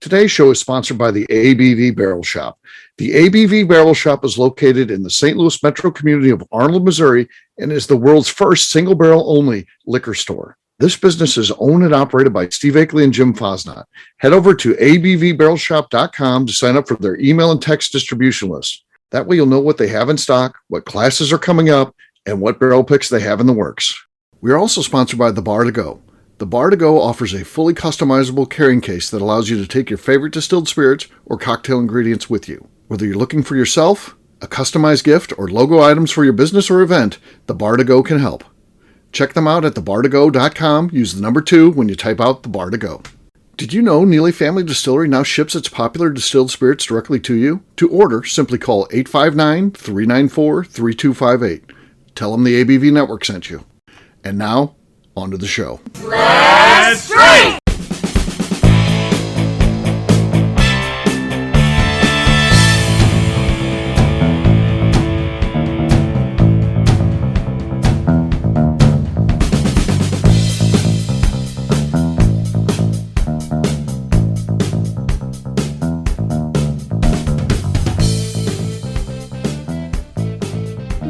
Today's show is sponsored by the ABV Barrel Shop. The ABV Barrel Shop is located in the St. Louis metro community of Arnold, Missouri, and is the world's first single barrel only liquor store. This business is owned and operated by Steve Akeley and Jim Fosnot. Head over to abvbarrelshop.com to sign up for their email and text distribution list. That way you'll know what they have in stock, what classes are coming up, and what barrel picks they have in the works. We are also sponsored by The Bar to Go. The Bar to Go offers a fully customizable carrying case that allows you to take your favorite distilled spirits or cocktail ingredients with you. Whether you're looking for yourself, a customized gift, or logo items for your business or event, The Bar to Go can help. Check them out at thebar2go.com. Use the number 2 when you type out The Bar to Go. Did you know Neely Family Distillery now ships its popular distilled spirits directly to you? To order, simply call 859-394-3258. Tell them the ABV Network sent you. And now, on to the show. Let's drink!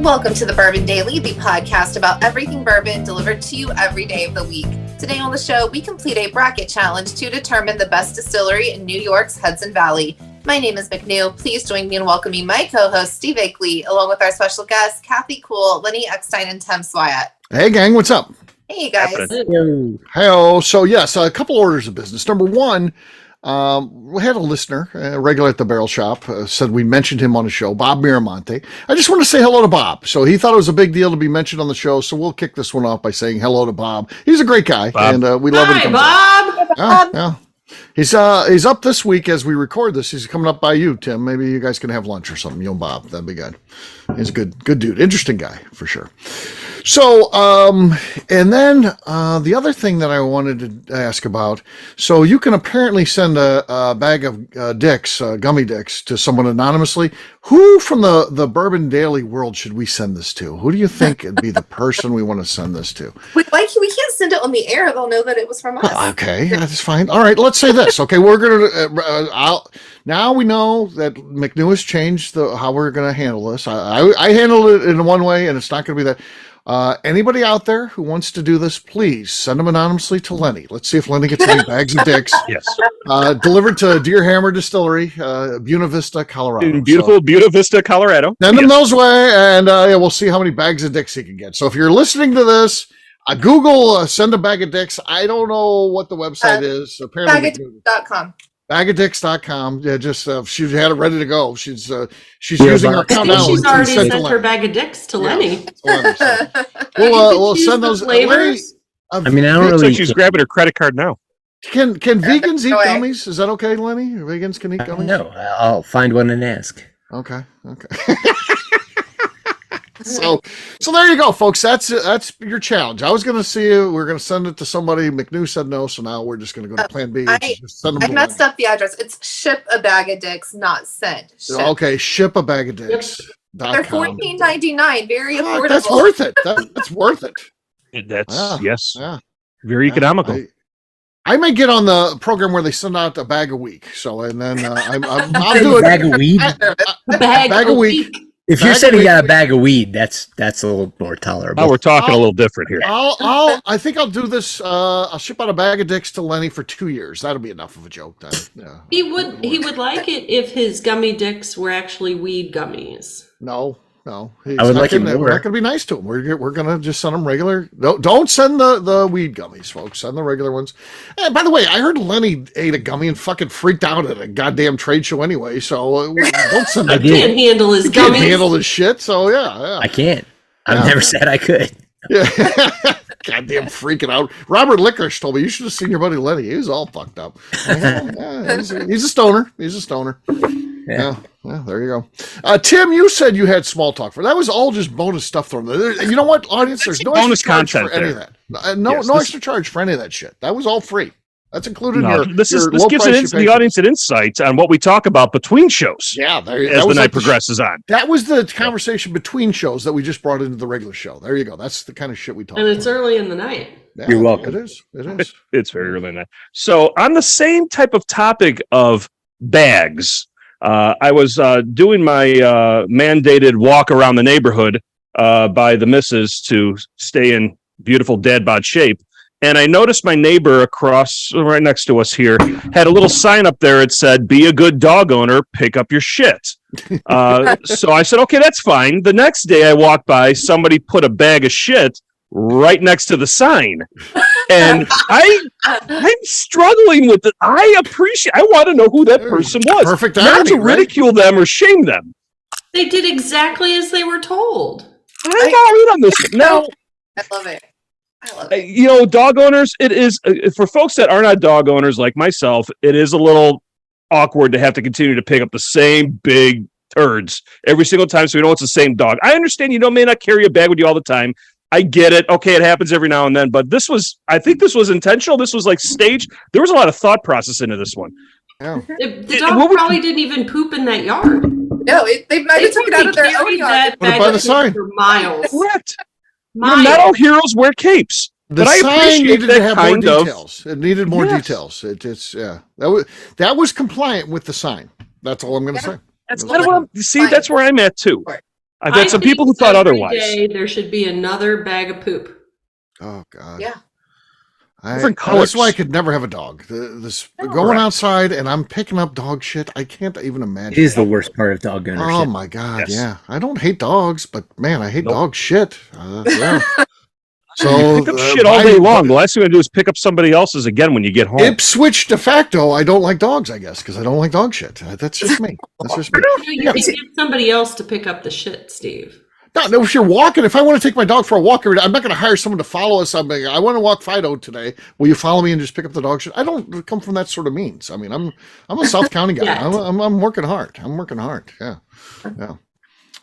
Welcome to the Bourbon Daily, the podcast about everything bourbon delivered to you every day of the week. Today on the show, we complete a bracket challenge to determine the best distillery in New York's Hudson Valley. My name is McNew. Please join me in welcoming my co-host, Steve Akeley, along with our special guests, Kathy Cool, Lenny Eckstein, and Tim Swyatt. Hey, gang, what's up? Hey, guys. Hey, so yes, a couple orders of business. Number one, we had a listener, a regular at the Barrel Shop, said we mentioned him on the show, Bob Miramonte. I just want to say hello to Bob. So he thought it was a big deal to be mentioned on the show. So we'll kick this one off by saying hello to Bob. He's a great guy, and we love him. Hi, Bob. Yeah. He's up this week as we record this. He's coming up by you, Tim. Maybe you guys can have lunch or something. You and Bob, that'd be good. He's a good dude, interesting guy for sure. So, and then the other thing that I wanted to ask about, so you can apparently send a bag of dicks, gummy dicks, to someone anonymously. Who from the Bourbon Daily world should we send this to? Who do you think would be the person we want to send this to? We can't send it on the air. They'll know that it was from us. Okay, that's fine. All right, let's say this. Okay, we're going to, now we know that McNew has changed how we're going to handle this. I handled it in one way, and it's not going to be that. Anybody out there who wants to do this, please send them anonymously to Lenny. Let's see if Lenny gets any bags of dicks. Yes. Delivered to Deer Hammer Distillery, Buena Vista, Colorado. In beautiful Buena Vista, Colorado. Send them those way, and we'll see how many bags of dicks he can get. So if you're listening to this, Google send a bag of dicks. I don't know what the website is. Apparently, Bagadicks.com. Bagadicks.com. Yeah, just she had it ready to go. She's using her account now. She's already sent her bag of dicks to Lenny. We'll send those flavors. I mean, I don't really. Looks like she's grabbing her credit card now. Can vegans eat gummies? Is that okay, Lenny? Vegans can eat gummies? No, I'll find one and ask. Okay. So there you go, folks. That's your challenge. I was going to see you. We're going to send it to somebody. McNew said no, so now we're just going to go to Plan B. I messed up the address. It's ship a bag of dicks, not send. Ship. Okay, ship a bag of dicks. They're $14.99. Very affordable. That's worth it. That's worth it. Yes. Yeah. Very economical. I may get on the program where they send out a bag a week. So, and then I'll do it. Bag of weed. A bag a week. If you said you got a bag of weed, that's a little more tolerable. Oh, we're talking a little different here. I think I'll do this. I'll ship out a bag of dicks to Lenny for 2 years. That'll be enough of a joke then. Yeah. He would like it if his gummy dicks were actually weed gummies. No. I would like it more. We're not going to be nice to him. We're going to just send him regular. No, don't send the weed gummies, folks. Send the regular ones. And by the way, I heard Lenny ate a gummy and fucking freaked out at a goddamn trade show anyway. So don't send that. I can't handle his gummies. Can't handle this shit. So yeah. I can't. I've never said I could. Yeah. Goddamn freaking out. Robert Licorice told me you should have seen your buddy Lenny. He was all fucked up. He's a stoner. Yeah, there you go. Tim, you said you had small talk for that. Was all just bonus stuff thrown there. You know what, audience? There's no bonus extra charge content for any of that. No extra charge for any of that shit. That was all free. That's included in your This gives the audience an insight on what we talk about between shows. Yeah, as the night progresses on. That was the conversation between shows that we just brought into the regular show. There you go. That's the kind of shit we talk about. And it's early in the night. Yeah, You're welcome. It is. It is. It's very really nice. So on the same type of topic of bags, I was doing my mandated walk around the neighborhood by the missus to stay in beautiful dad bod shape. And I noticed my neighbor across, right next to us here, had a little sign up there. It said, "Be a good dog owner, pick up your shit." So I said, okay, that's fine. The next day I walked by, somebody put a bag of shit right next to the sign. And I'm struggling with it. I want to know who that person was. Perfect Not timing, to right? ridicule them or shame them. They did exactly as they were told. I'm all in on this. Now, I love it. I love it. you know, dog owners, it is for folks that are not dog owners like myself, it is a little awkward to have to continue to pick up the same big turds every single time so we know it's the same dog. I understand you may not carry a bag with you all the time. I get it. Okay, it happens every now and then, but I think this was intentional. This was like staged. There was a lot of thought process into this one. Yeah. The dog probably didn't even poop in that yard. No, they might have took it out of their own carried yard. that Put it bag by of the poop sign. for miles. Correct. Miles. Not all heroes wear capes. The But I sign appreciate needed that to have more kind of- details. It needed more Yes. details. It's that was compliant with the sign. That's all I'm going to say. That's kind of what that's where I'm at too. Right. I've had I some think people who thought every otherwise. day there should be another bag of poop. Oh God. Yeah. Different That's colors. why I could never have a dog. This going outside and I'm picking up dog shit. I can't even imagine. It is the worst part of dog ownership. Oh my God. Yes. Yeah. I don't hate dogs, but man, I hate Nope. dog shit. Yeah. You So pick up shit all day long. The last thing you do is pick up somebody else's again when you get home. Ipswich de facto, I don't like dogs, I guess, because I don't like dog shit. That's just me. That's just me. You can get somebody else to pick up the shit, Steve. No, if you're walking, if I want to take my dog for a walk, I'm not going to hire someone to follow us. I want to walk Fido today. Will you follow me and just pick up the dog shit? I don't come from that sort of means. I mean, I'm a South County guy. Yeah. I'm working hard. I'm working hard. Yeah.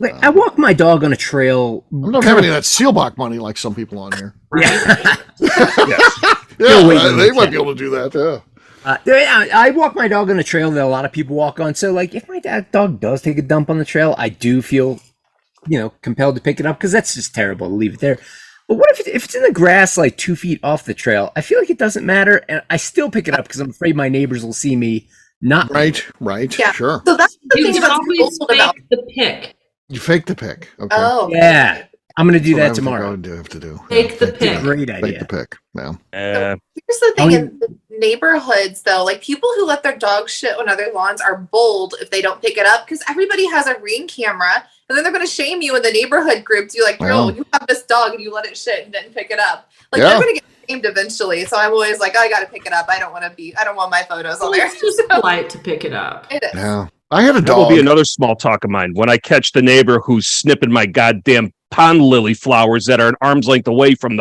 Wait, I walk my dog on a trail. I don't have any of that Sealbach money like some people on here. Yes. Yeah, wait, they might be able to do that. Yeah. I walk my dog on a trail that a lot of people walk on. So, like, if my dog does take a dump on the trail, I do feel, compelled to pick it up because that's just terrible to leave it there. But what if it's in the grass, like 2 feet off the trail? I feel like it doesn't matter, and I still pick it up because I'm afraid my neighbors will see me not. Right. Yeah. Sure. So that's the You thing can about always about. fake the pick. You fake the pick. Okay. Oh. Yeah, I'm gonna do That's that what I tomorrow. would have to do. Fake the Fake pick. Great Fake idea. the pick. Yeah. Here's the thing in the neighborhoods, though, like people who let their dogs shit on other lawns are bold if they don't pick it up because everybody has a Ring camera, and then they're going to shame you in the neighborhood groups. You're like, girl, Wow. you have this dog and you let it shit and didn't pick it up. Like Yeah. they're going to get shamed eventually. So I'm always like, I got to pick it up. I don't want my photos on Well, there. it's just polite to pick it up. It is. Yeah. I had a That will dog. be another small talk of mine when I catch the neighbor who's snipping my goddamn pond lily flowers that are an arm's length away from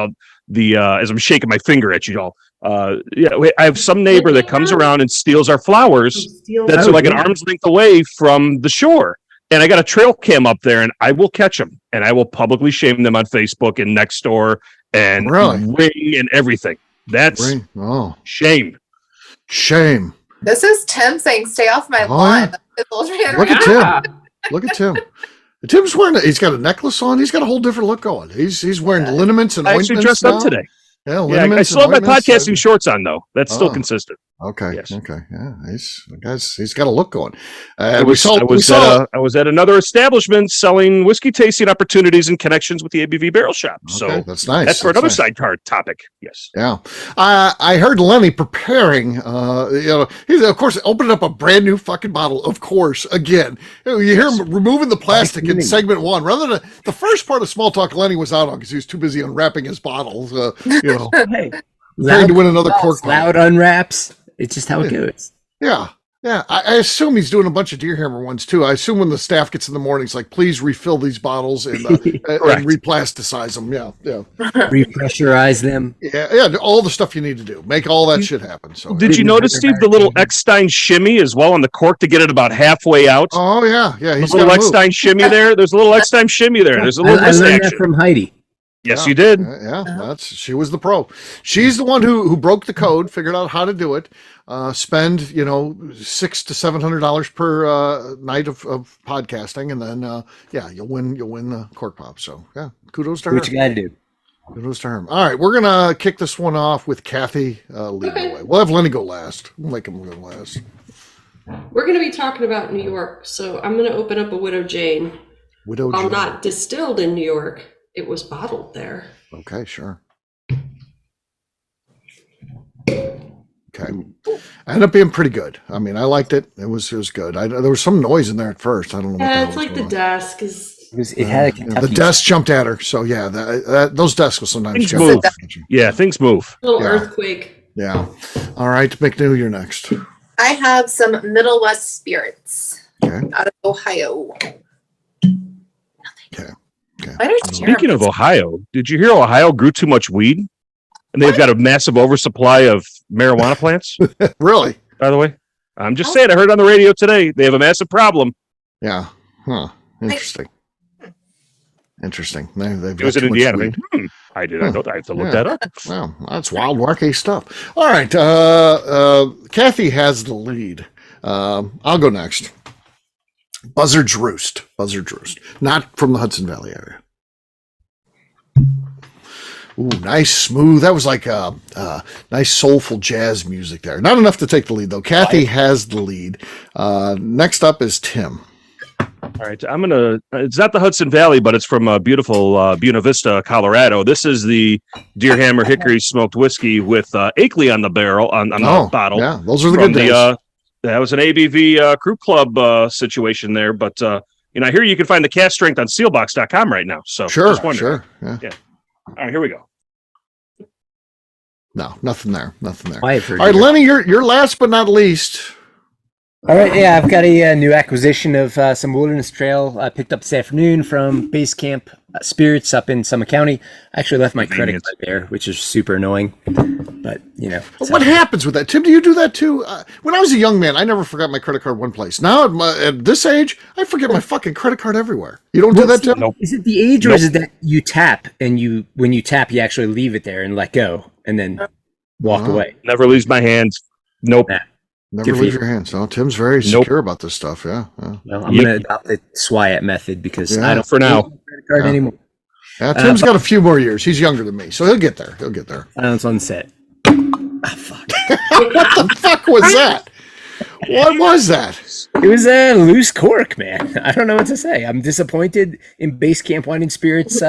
the as I'm shaking my finger at you all. I have some neighbor that comes around and steals our flowers that's Oh, like an yeah. arm's length away from the shore. And I got a trail cam up there, and I will catch them, and I will publicly shame them on Facebook and Nextdoor and Really? Ring and everything. That's Ring. Oh, shame. shame. This is Tim saying, stay off my Oh, lawn. It's old man Look at around. Tim. Look at Tim. Tim's wearing. He's got a necklace on. He's got a whole different look going. He's wearing liniments and I actually ointments dressed up now. today. Yeah, Yeah, liniments I still have and my ointments. podcasting shorts on though. That's still Oh. consistent. Okay. Yes. Okay. Yeah. He's got a look going. I We was at another establishment selling whiskey tasting opportunities and connections with the ABV Barrel Shop. Okay, So that's nice. that's for That's another nice. sidecar topic. Yes. Yeah. I heard Lenny preparing, he's of course opening up a brand new fucking bottle, of course, again. You hear him removing the plastic in segment one. Rather than the first part of Small Talk Lenny was out on because he was too busy unwrapping his bottles, Hey, preparing to win another cork. loud unwraps. It's just how it goes. Yeah. Yeah, I assume he's doing a bunch of Deer Hammer ones too. I assume when the staff gets in the morning, it's like, please refill these bottles and replasticize them. Yeah. Repressurize them. Yeah, all the stuff you need to do. Make all that shit happen. So Did you notice, Steve, the little Eckstein shimmy as well on the cork to get it about halfway out? Oh yeah, he's There's a little got Eckstein shimmy there. There's a little Eckstein shimmy there. There's a little I wrist learned that action. from Heidi. Yes, you did. Yeah, she was the pro. She's the one who broke the code, figured out how to do it. Spend $600 to $700 per night of podcasting, and then you'll win the cork pop. So yeah, kudos to her. What you got to do? Kudos to him. All right, we're gonna kick this one off with Kathy leading Okay. the way. We'll have Lenny go last. We'll make him go last. We're going to be talking about New York, so I'm going to open up a Widow Jane. Widow While Jane. not distilled in New York, it was bottled there. Okay, sure. Okay, ended up being pretty good. I mean, I liked it. It was good. There was some noise in there at first. I don't know. What the Yeah, hell it's was like the going on. desk is. It had a Yeah, Kentucky. the desk jumped at her. So yeah, those desks will sometimes Things jump move. at you. Yeah, things move. A little Yeah. earthquake. Yeah. All right, McNew, you're next. I have some Middle West spirits Okay. out of Ohio. Okay. Mine are Speaking of terrible. Ohio, did you hear Ohio grew too much weed? And they've got a massive oversupply of marijuana plants, Really? by the way. I'm just saying, I heard on the radio today, they have a massive problem. Yeah. Huh. Interesting. Interesting. They've It was got in too much Indiana. weed. I did not know that. I have to look Yeah. that up. Well, that's wild, wacky stuff. All right. Kathy has the lead. I'll go next. Buzzard's Roost. Buzzard's Roost. Not from the Hudson Valley area. Ooh, nice, smooth. That was like nice, soulful jazz music there. Not enough to take the lead, though. Kathy has the lead. Next up is Tim. All right. It's not the Hudson Valley, but it's from beautiful Buena Vista, Colorado. This is the Deer Hammer Hickory Smoked Whiskey with Akeley on the barrel, on the bottle. Yeah, those are the From good days. that was an ABV Crew Club situation there. But, I hear you can find the cast strength on sealbox.com right now. So Sure, just wondering. sure. Yeah. All right, here we go. No, nothing there. Nothing there. I've heard All right, you. Lenny, you're last but not least. All right, yeah, I've got a new acquisition of some Wilderness Trail picked up this afternoon from Base Camp Spirits up in Summit County. I actually left my credit Convenient. card there, which is super annoying. But, What happens with that? Tim, do you do that too? When I was a young man, I never forgot my credit card one place. Now, at this age, I forget my fucking credit card everywhere. You don't do that, Tim? Nope. Is it the age or Nope. is it that you tap and when you tap, you actually leave it there and let go and then walk Uh-huh. away? Never leaves my hands. Nope. Nah. Never Good for leave you. your hands. No, Tim's very Nope. secure about this stuff. Yeah. Well, I'm Yep. going to adopt the Swyat method because Yeah, I don't for now. need a credit card Yeah. anymore. Yeah, Tim's got a few more years. He's younger than me, so he'll get there. He'll get there. Silence on set. Ah, fuck. What the fuck was that? What was that? It was a loose cork, man. I don't know what to say. I'm disappointed in Base Camp Wine and Spirits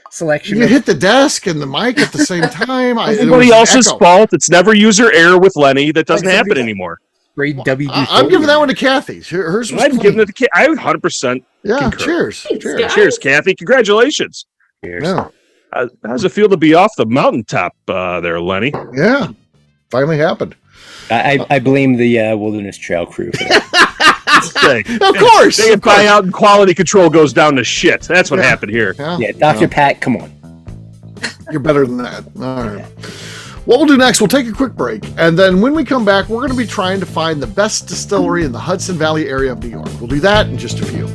selection. You of hit the desk and the mic at the same time. It was Everybody an else's echo. fault. It's never user error with Lenny. That doesn't Like happen somebody- anymore. great WD. I'm giving that one to Kathy. Hers was I'm clean. giving it to Kathy. I 100%. Yeah, concur. cheers. Thanks, Cheers. guys. Cheers, Kathy. Congratulations. Yeah. How does it feel to be off the mountaintop there, Lenny? Yeah. Finally happened. I blame the Wilderness Trail crew for that. Say, Of course. They of get buy course. out and quality control goes down to shit. That's what Yeah. happened here. Yeah. Yeah, Dr. Pat, come on. You're better than that. All right. What we'll do next, we'll take a quick break. And then when we come back, we're going to be trying to find the best distillery in the Hudson Valley area of New York. We'll do that in just a few.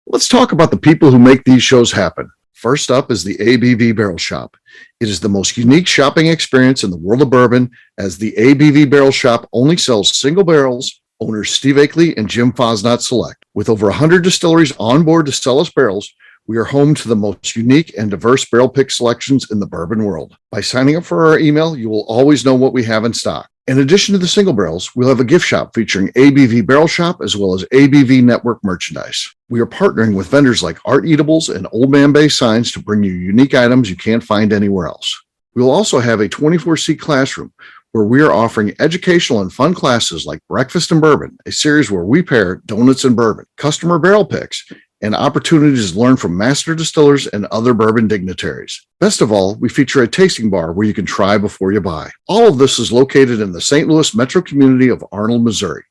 Let's talk about the people who make these shows happen. First up is the ABV Barrel Shop. It is the most unique shopping experience in the world of bourbon, as the ABV Barrel Shop only sells single barrels. Owners Steve Akeley and Jim Fosnot select. With over 100 distilleries on board to sell us barrels, we are home to the most unique and diverse barrel pick selections in the bourbon world. By signing up for our email, you will always know what we have in stock. In addition to the single barrels, we'll have a gift shop featuring ABV Barrel Shop as well as ABV Network merchandise. We are partnering with vendors like Art Eatables and Old Man Bay Signs to bring you unique items you can't find anywhere else. We will also have a 24-seat classroom where we are offering educational and fun classes like Breakfast and Bourbon, a series where we pair donuts and bourbon, customer barrel picks, and opportunities to learn from master distillers and other bourbon dignitaries. Best of all, we feature a tasting bar where you can try before you buy. All of this is located in the St. Louis metro community of Arnold, Missouri.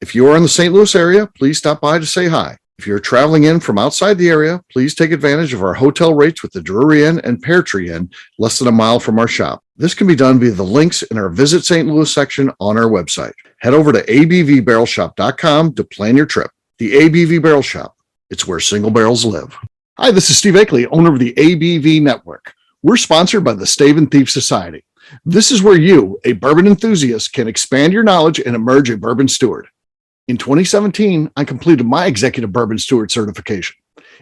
If you are in the St. Louis area, please stop by to say hi. If you're traveling in from outside the area, please take advantage of our hotel rates with the Drury Inn and Pear Tree Inn, less than a mile from our shop. This can be done via the links in our Visit St. Louis section on our website. Head over to abvbarrelshop.com to plan your trip. The ABV Barrel Shop. It's where single barrels live. Hi, this is Steve Akeley, owner of the ABV Network. We're sponsored by the Stave and Thief Society. This is where you, a bourbon enthusiast, can expand your knowledge and emerge a bourbon steward. In 2017, I completed my executive bourbon steward certification.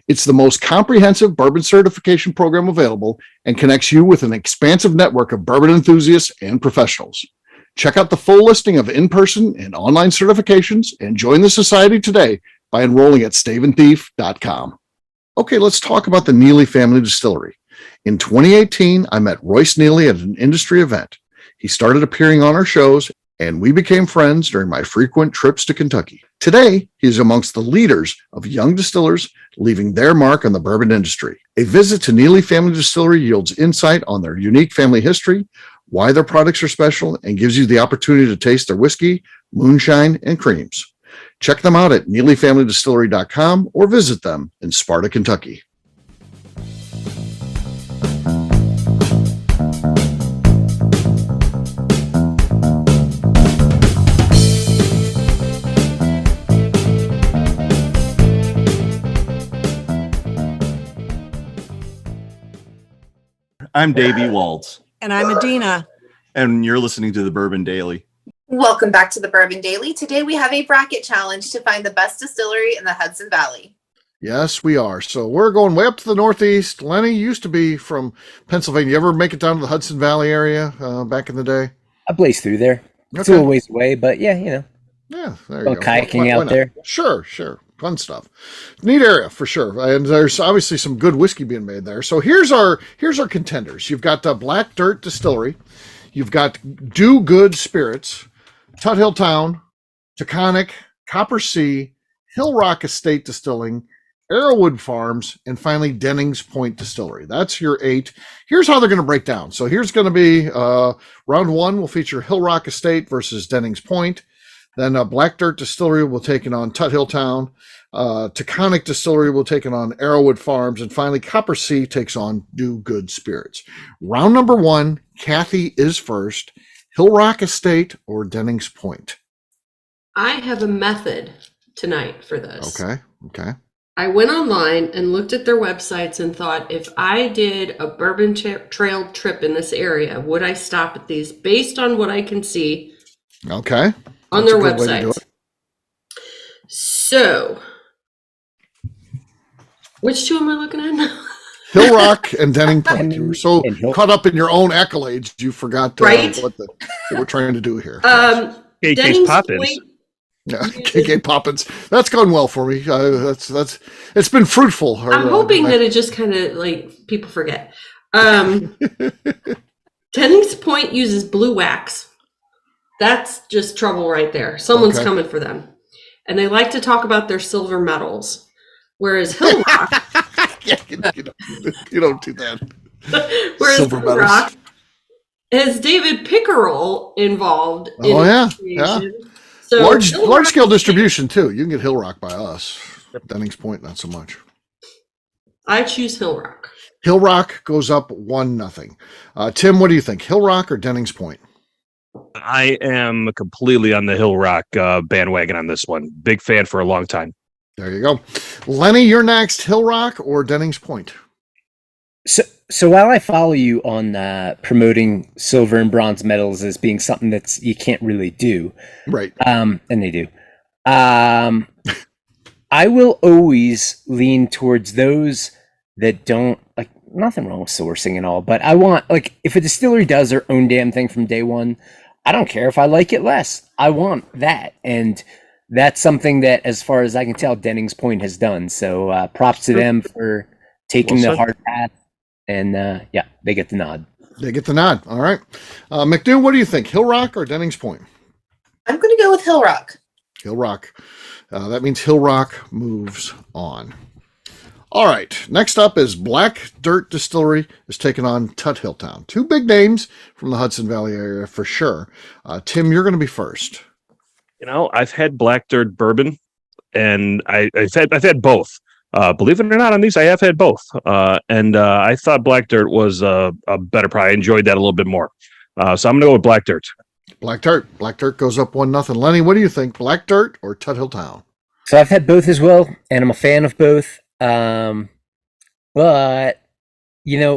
It's the most comprehensive bourbon certification program available and connects you with an expansive network of bourbon enthusiasts and professionals. Check out the full listing of in-person and online certifications and join the society today by enrolling at staveandthief.com. Okay, let's talk about the Neely family distillery. In 2018, I met Royce Neely at an industry event. He started appearing on our shows, and we became friends during my frequent trips to Kentucky. Today, he is amongst the leaders of young distillers leaving their mark on the bourbon industry. A visit to Neely Family Distillery yields insight on their unique family history, why their products are special, and gives you the opportunity to taste their whiskey, moonshine, and creams. Check them out at NeelyFamilyDistillery.com or visit them in Sparta, Kentucky. I'm Davey Waltz, And I'm Adina. and you're listening to the Bourbon Daily. Welcome back to the Bourbon Daily. Today we have a bracket challenge to find the best distillery in the Hudson Valley. Yes, we are. So we're going way up to the Northeast. Lenny used to be from Pennsylvania. You ever make it down to the Hudson Valley area back in the day? I blaze through there. It's a Okay. little ways away, but yeah, Yeah, there Go you go. kayaking Why out not? there. Sure. Fun stuff. Neat area for sure. And there's obviously some good whiskey being made there. So here's our contenders. You've got Black Dirt Distillery. You've got Do Good Spirits, Tut Hill Town, Taconic, Copper Sea, Hill Rock Estate Distilling, Arrowwood Farms, and finally Dennings Point Distillery. That's your 8. Here's how they're going to break down. So here's going to be round 1 will feature Hill Rock Estate versus Dennings Point. Then Black Dirt Distillery will take it on Tut Hill Town. Taconic Distillery will take it on Arrowwood Farms. And finally, Copper Sea takes on Do Good Spirits. Round number 1, Kathy is first. Hill Rock Estate or Dennings Point? I have a method tonight for this. Okay. I went online and looked at their websites and thought, if I did a bourbon trail trip in this area, would I stop at these based on what I can see Okay. on That's their a good way to do websites? it. So, which two am I looking at now? Hill Rock and Denning Point. You were so And Hill- caught up in your own accolades, you forgot Right. what we're trying to do here. KK's Dennings Poppins. Point, Yeah, KK Poppins. That's gone well for me. That's it's been fruitful. I'm hoping that it just kind of like people forget. Dennings Point uses blue wax. That's just trouble right there. Someone's Okay. coming for them. And they like to talk about their silver medals. Whereas Hill Rock, you don't do that. whereas Silver Hill medals. Rock has David Pickerel involved in Oh, yeah, its creation. So large Hill large Rock- scale distribution too. You can get Hill Rock by us. Dennings Point, not so much. I choose Hill Rock. Hill Rock goes up 1-0. Tim, what do you think? Hill Rock or Dennings Point? I am completely on the Hill Rock bandwagon on this one. Big fan for a long time. There you go. Lenny, you're next. Hill Rock or Dennings Point? So while I follow you on promoting silver and bronze medals as being something that's you can't really do, Right. and they do, I will always lean towards those that don't like. Nothing wrong with sourcing and all, but I want like if a distillery does their own damn thing from day one, I don't care if I like it less. I want that, and that's something that, as far as I can tell, Dennings Point has done. So props to them for taking Well the said. hard path. And yeah, they get the nod. They get the nod. All right. McNew, what do you think? Hill Rock or Dennings Point? I'm going to go with Hill Rock. Hill Rock. That means Hill Rock moves on. All right. Next up is Black Dirt Distillery is taking on Tut Hill Town. 2 big names from the Hudson Valley area for sure. Tim, you're going to be first. You know, I've had Black Dirt bourbon, and I've had both. Believe it or not, on these I have had both, and I thought Black Dirt was a better product. I enjoyed that a little bit more, so I'm going to go with Black Dirt. Black Dirt. Black Dirt goes up 1-0. Lenny, what do you think? Black Dirt or Tut Hill Town? So I've had both as well, and I'm a fan of both. But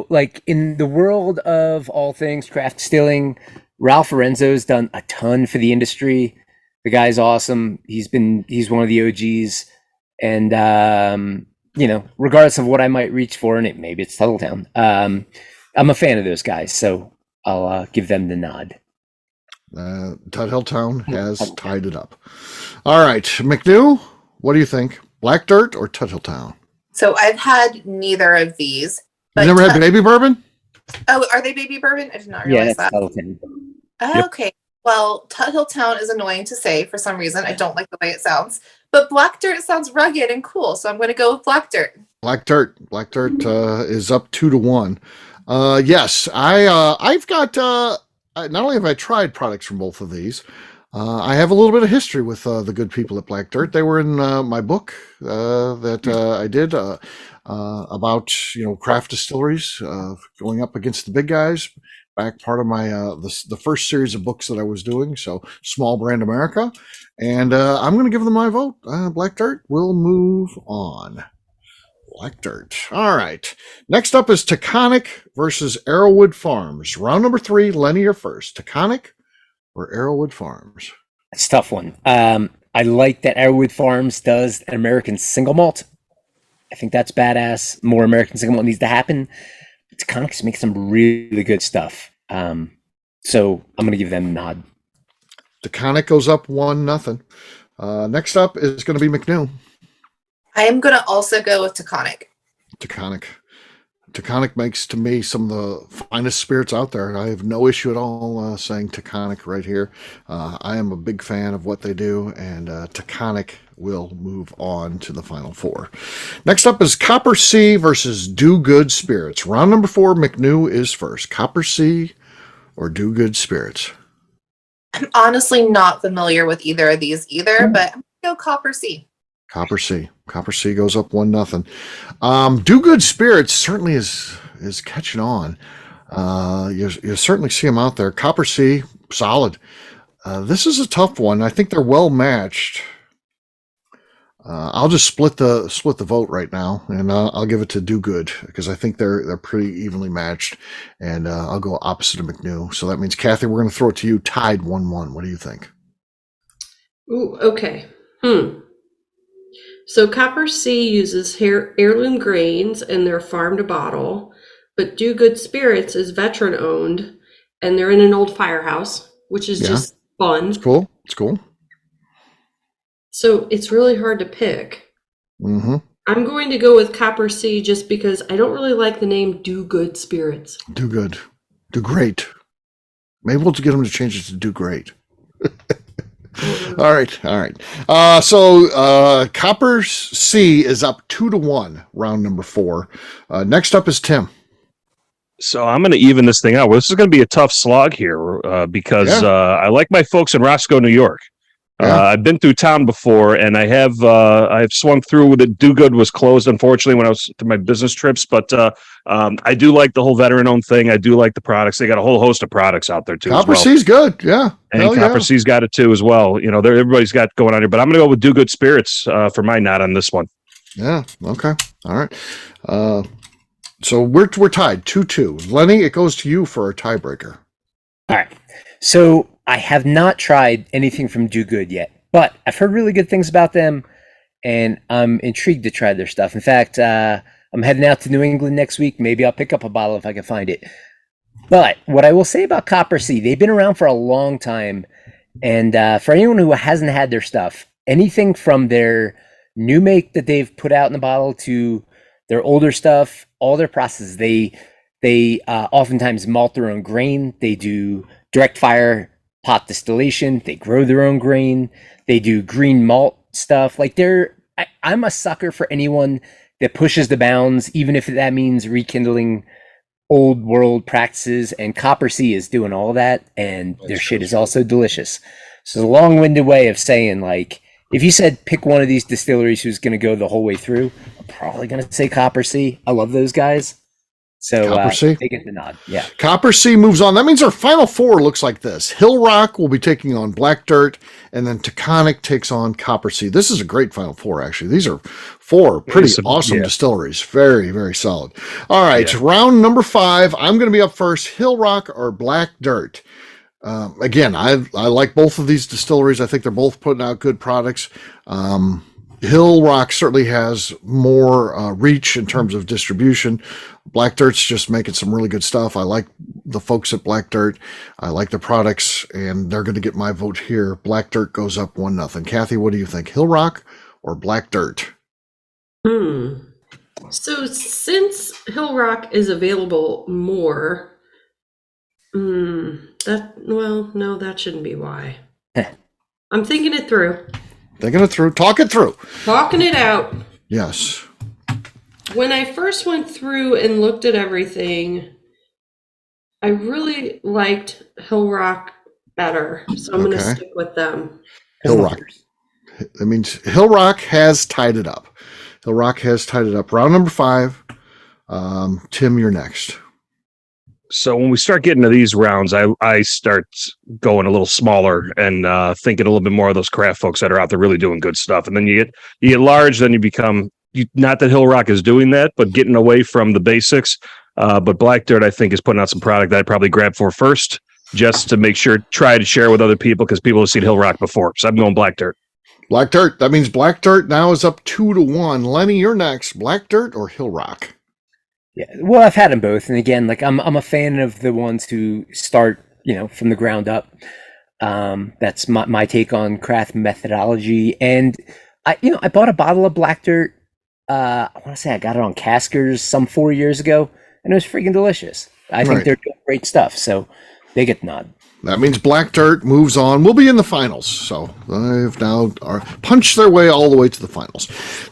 like in the world of all things craft distilling, Ralph Lorenzo's done a ton for the industry. The guy's awesome. He's one of the OGs, and regardless of what I might reach for in it, maybe it's Tuttletown. I'm a fan of those guys, so I'll give them the nod. Tuttletown has tied it up. All right, McNew, what do you think? Black Dirt or Tuttletown? So I've had neither of these. You never had baby bourbon? Oh, are they baby bourbon? I did not Yeah, realize that's that. Tuttletown. Yep. Okay. Well, Tuttletown is annoying to say for some reason. I don't like the way it sounds. But Black Dirt sounds rugged and cool, so I'm going to go with Black Dirt. Black Dirt is up 2-1. Yes, I've got. Not only have I tried products from both of these, I have a little bit of history with the good people at Black Dirt. They were in my book that I did about craft distilleries going up against the big guys. Back part of my the first series of books that I was doing. So Small Brand America, and I'm going to give them my vote. Black Dirt will move on. Black Dirt. All right. Next up is Taconic versus Arrowwood Farms. Round number 3. Lenny, you're first. Taconic or Arrowwood Farms? It's a tough one. I like that Arrowwood Farms does an American single malt. I think that's badass. More American single malt needs to happen. Taconics make some really good stuff. So I'm going to give them a nod. Taconic goes up 1-0. Next up is going to be McNew. I am going to also go with Taconic. Taconic makes, to me, some of the finest spirits out there. I have no issue at all saying Taconic right here. I am a big fan of what they do, and Taconic will move on to the final 4. Next up is Copper Sea versus Do Good Spirits. Round number 4, McNew is first. Copper Sea or Do Good Spirits? I'm honestly not familiar with either of these either, but I'm going to go Copper Sea. Copper Sea goes up 1-0. Do Good Spirits certainly is catching on. You certainly see them out there. Copper Sea, solid. This is a tough one. I think they're well matched. I'll just split the vote right now, and I'll give it to Do Good because I think they're pretty evenly matched, and I'll go opposite of McNew. So that means, Kathy, we're going to throw it to you, tied 1-1. What do you think? Ooh, okay. So Copper Sea uses heirloom grains and they're farm to bottle, but Do Good Spirits is veteran owned and they're in an old firehouse, which is just fun. It's cool. So it's really hard to pick. Mm-hmm. I'm going to go with Copper Sea just because I don't really like the name Do Good Spirits. Do Good. Do Great. Maybe we'll get them to change it to Do Great. All right. So Copper Sea is up 2-1, round number 4. Next up is Tim. So I'm going to even this thing out. Well, this is going to be a tough slog here because I like my folks in Roscoe, New York. I've been through town before, and I've swung through with it. Do Good was closed, unfortunately, when I was to my business trips. But I do like the whole veteran-owned thing. I do like the products. They got a whole host of products out there too. Copper Sea's good, yeah. And Copper Sea's got it too as well. Everybody's got going on here. But I'm going to go with Do Good Spirits for my nod on this one. Yeah. Okay. All right. So we're tied 2-2. Lenny, it goes to you for a tiebreaker. All right. So I have not tried anything from Do Good yet, but I've heard really good things about them, and I'm intrigued to try their stuff. In fact, I'm heading out to New England next week. Maybe I'll pick up a bottle if I can find it. But what I will say about Copper Sea, they've been around for a long time, and for anyone who hasn't had their stuff, anything from their new make that they've put out in the bottle to their older stuff, all their processes, they oftentimes malt their own grain. They do direct fire pot distillation. They grow their own grain. They do green malt stuff. Like I'm a sucker for anyone that pushes the bounds, even if that means rekindling old world practices. And Copper Sea is doing all that, and their shit is also delicious. So it's a long-winded way of saying, like, if you said pick one of these distilleries who's going to go the whole way through, I'm probably going to say Copper Sea. I love those guys. So Copper C. they get the nod. Yeah. Copper C moves on. That means our final four looks like this. Hill Rock will be taking on Black Dirt, and then Taconic takes on Copper C. This is a great final four, actually. These are four pretty awesome distilleries. Very, very solid. All right, round number 5. I'm going to be up first. Hill Rock or Black Dirt? Again, I like both of these distilleries. I think they're both putting out good products. Hill Rock certainly has more reach in terms of distribution. Black Dirt's just making some really good stuff. I like the folks at Black Dirt. I like the products, and they're going to get my vote here. Black Dirt goes up 1-0. Kathy, what do you think? Hill Rock or Black Dirt? So since Hill Rock is available more, that shouldn't be why. I'm thinking it through. Thinking it through. Talk it through. Talking it out. Yes. When I first went through and looked at everything, I really liked Hill Rock better. So I'm going to stick with them. Hill Rock. That means Hill Rock has tied it up. Hill Rock has tied it up. Round number 5. Tim, you're next. So when we start getting to these rounds, I start going a little smaller and thinking a little bit more of those craft folks that are out there really doing good stuff. And then you get large, then you become, not that Hill Rock is doing that, but getting away from the basics. But Black Dirt, I think, is putting out some product that I'd probably grab for first, just to make sure, try to share with other people, because people have seen Hill Rock before. So I'm going Black Dirt. Black Dirt. That means Black Dirt now is up 2-1. Lenny, you're next. Black Dirt or Hill Rock? Yeah, well, I've had them both, and again, like I'm a fan of the ones who start, from the ground up. That's my take on craft methodology. And I bought a bottle of Black Dirt. I want to say I got it on Caskers some 4 years ago, and it was freaking delicious. I think they're doing great stuff, so they get the nod. That means Black Dirt moves on. We'll be in the finals. So they've now punched their way all the way to the finals.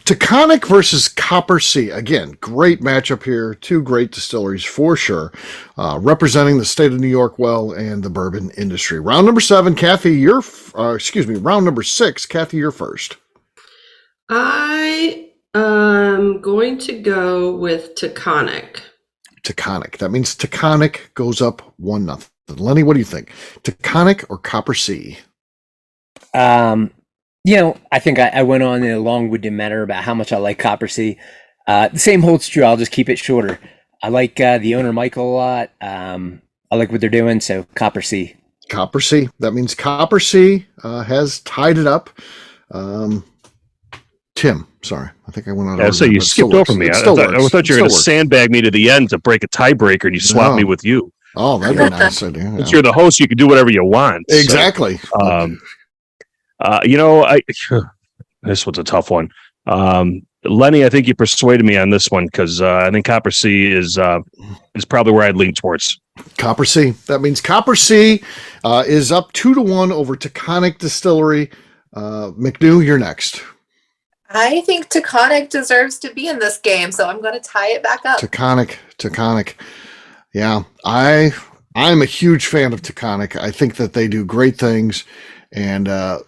Taconic versus Copper C. Again, great matchup here. Two great distilleries for sure. Representing the state of New York well and the bourbon industry. Round number 7, Kathy, round number 6, Kathy, you're first. I am going to go with Taconic. Taconic. That means Taconic goes up 1-0. Lenny, what do you think? Taconic or Copper C? I think I went on in a long-winded manner about how much I like Copper C. The same holds true. I'll just keep it shorter. I like the owner, Michael, a lot. I like what they're doing, so Copper C. Copper C. That means Copper C has tied it up. Tim, sorry. I think I went out. So you skipped over me. I thought you were going to sandbag me to the end to break a tiebreaker, and you swapped me with you. Oh, that'd be a nice idea. Yeah. Since you're the host, you can do whatever you want. Exactly. So, this was a tough one. Lenny, I think you persuaded me on this one, because I think Copper C is probably where I'd lean towards. Copper C. That means Copper C is up 2-1 over Taconic Distillery. McNew, you're next. I think Taconic deserves to be in this game, so I'm going to tie it back up. Taconic. Yeah, I'm a huge fan of Taconic. I think that they do great things. And, I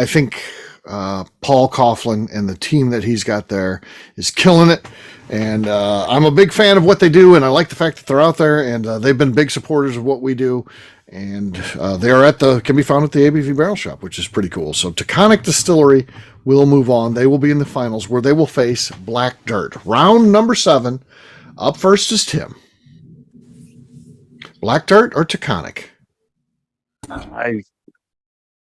think Paul Coughlin and the team that he's got there is killing it. And I'm a big fan of what they do. And I like the fact that they're out there, and they've been big supporters of what we do. And they are can be found at the ABV Barrel Shop, which is pretty cool. So Taconic Distillery will move on. They will be in the finals, where they will face Black Dirt. Round number 7. Up first is Tim. Black Dirt or Taconic? The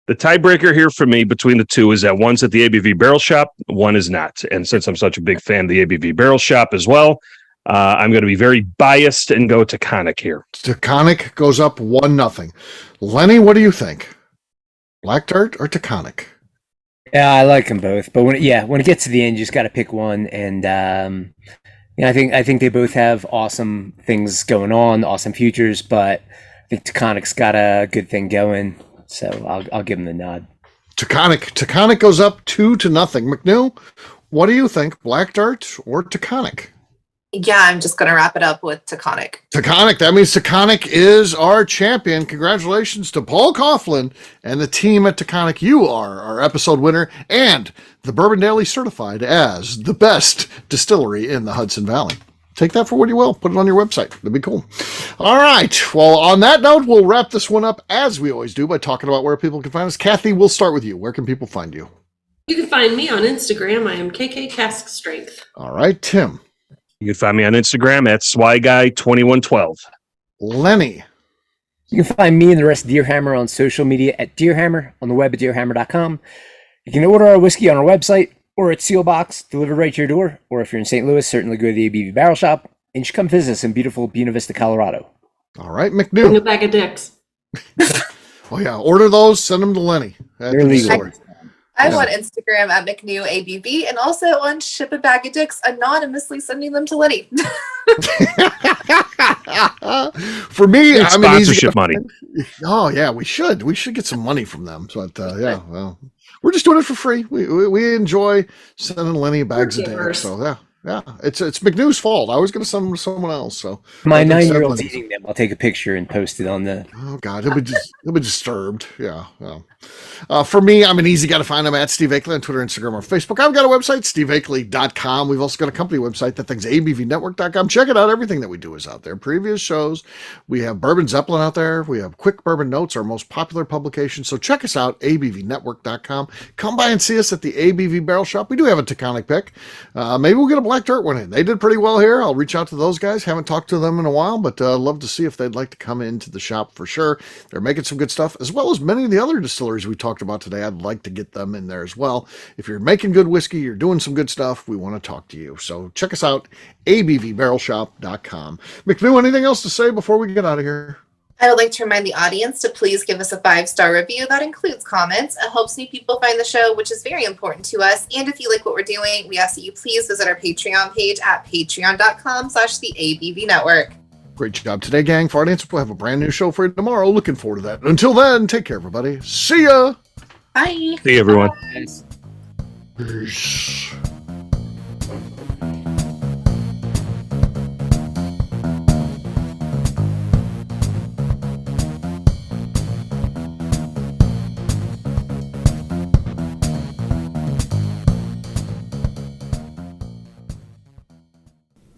tiebreaker here for me between the two is that one's at the ABV Barrel Shop, one is not. And since I'm such a big fan of the ABV Barrel Shop as well, I'm going to be very biased and go Taconic here. Taconic goes up 1-0. Lenny, what do you think? Black Dirt or Taconic? Yeah, I like them both, but when it gets to the end, you just got to pick one. And I think they both have awesome things going on, awesome futures. But I think Taconic's got a good thing going, so I'll give them the nod. Taconic goes up 2-0. McNew, what do you think? Black Dirt or Taconic? Yeah, I'm just going to wrap it up with Taconic. Taconic. That means Taconic is our champion. Congratulations to Paul Coughlin and the team at Taconic. You are our episode winner and the Bourbon Daily certified as the best distillery in the Hudson Valley. take that for what you will. Put it on your website. That'd be cool. All right. Well, on that note, we'll wrap this one up as we always do by talking about where people can find us. Kathy, we'll start with you. Where can people find you? You can find me on Instagram. I am KK Cask Strength. All right, Tim. You can find me on Instagram at SwyGuy2112. Lenny. You can find me and the rest of Deerhammer on social media at Deerhammer, on the web at deerhammer.com. You can order our whiskey on our website or at Seal Box, delivered right to your door. Or if you're in St. Louis, certainly go to the ABV Barrel Shop, and you should come visit us in beautiful Buena Vista, Colorado. All right, Bring a McNew. bag of dicks. Oh, yeah. Order those. Send them to Lenny. At They're the legal. distillery. I'm Yeah. on Instagram at McNew ABV and also on Ship a Bag of Dicks, anonymously sending them to Lenny. For me, It's I mean, easy sponsorship to money. find. Oh yeah, we should get some money from them. But yeah, well, we're just doing it for free. We enjoy sending Lenny bags of We're dicks. givers. So yeah, it's McNew's fault. I was going to send them to someone else. So My I think 9-year-old's Lenny's- eating them. I'll take a picture and post it on the... Oh God, he'll be disturbed. Yeah. For me, I'm an easy guy to find. I'm at Steve Akeley on Twitter, Instagram, or Facebook. I've got a website, steveakeley.com. We've also got a company website. That thing's abvnetwork.com. Check it out. Everything that we do is out there. Previous shows. We have Bourbon Zeppelin out there. We have Quick Bourbon Notes, our most popular publication. So check us out, abvnetwork.com. Come by and see us at the ABV Barrel Shop. We do have a Taconic pick. Maybe we'll get a Black Dirt one in. They did pretty well here. I'll reach out to those guys. Haven't talked to them in a while, but love to see if they'd like to come into the shop for sure. They're making some good stuff, as well as many of the other distilleries we talked about today. I'd like to get them in there as well. If you're making good whiskey, you're doing some good stuff, we want to talk to you. So check us out, abvbarrelshop.com. McNew, anything else to say before we get out of here? I would like to remind the audience to please give us a 5-star review. That includes comments. It helps new people find the show, which is very important to us. And if you like what we're doing, we ask that you please visit our Patreon page at patreon.com/the ABV Network. Great job today, gang. For our audience, we'll have a brand new show for you tomorrow. Looking forward to that. Until then, take care, everybody. See ya. Bye. See you, everyone. Peace.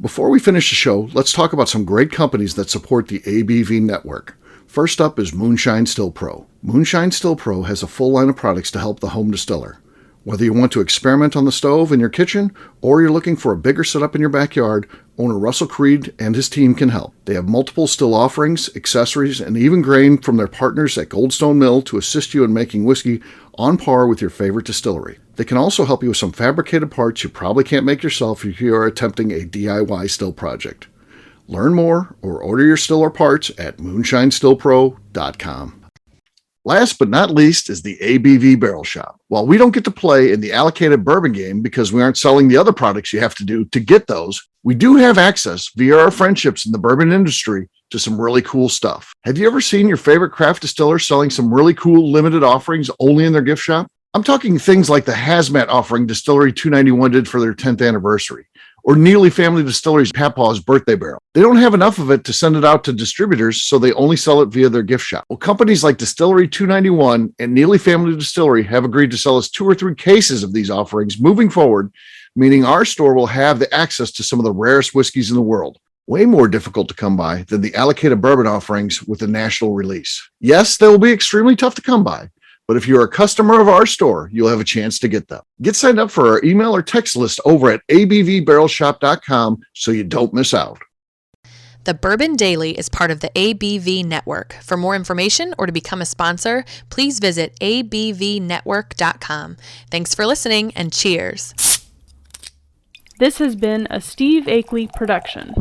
Before we finish the show, let's talk about some great companies that support the ABV network. First up is Moonshine Still Pro. Moonshine Still Pro has a full line of products to help the home distiller. Whether you want to experiment on the stove in your kitchen or you're looking for a bigger setup in your backyard, owner Russell Creed and his team can help. They have multiple still offerings, accessories, and even grain from their partners at Goldstone Mill to assist you in making whiskey on par with your favorite distillery. They can also help you with some fabricated parts you probably can't make yourself if you are attempting a DIY still project. Learn more or order your still or parts at moonshinestillpro.com. Last but not least is the ABV Barrel Shop. While we don't get to play in the allocated bourbon game because we aren't selling the other products you have to do to get those, we do have access via our friendships in the bourbon industry to some really cool stuff. Have you ever seen your favorite craft distiller selling some really cool limited offerings only in their gift shop? I'm talking things like the hazmat offering Distillery 291 did for their 10th anniversary, or Neely Family Distillery's Papaw's birthday barrel. They don't have enough of it to send it out to distributors, so they only sell it via their gift shop. Well, companies like Distillery 291 and Neely Family Distillery have agreed to sell us 2 or 3 cases of these offerings moving forward, meaning our store will have the access to some of the rarest whiskeys in the world. Way more difficult to come by than the allocated bourbon offerings with a national release. Yes, they will be extremely tough to come by, but if you're a customer of our store, you'll have a chance to get them. Get signed up for our email or text list over at abvbarrelshop.com so you don't miss out. The Bourbon Daily is part of the ABV Network. For more information or to become a sponsor, please visit abvnetwork.com. Thanks for listening and cheers. This has been a Steve Akeley production.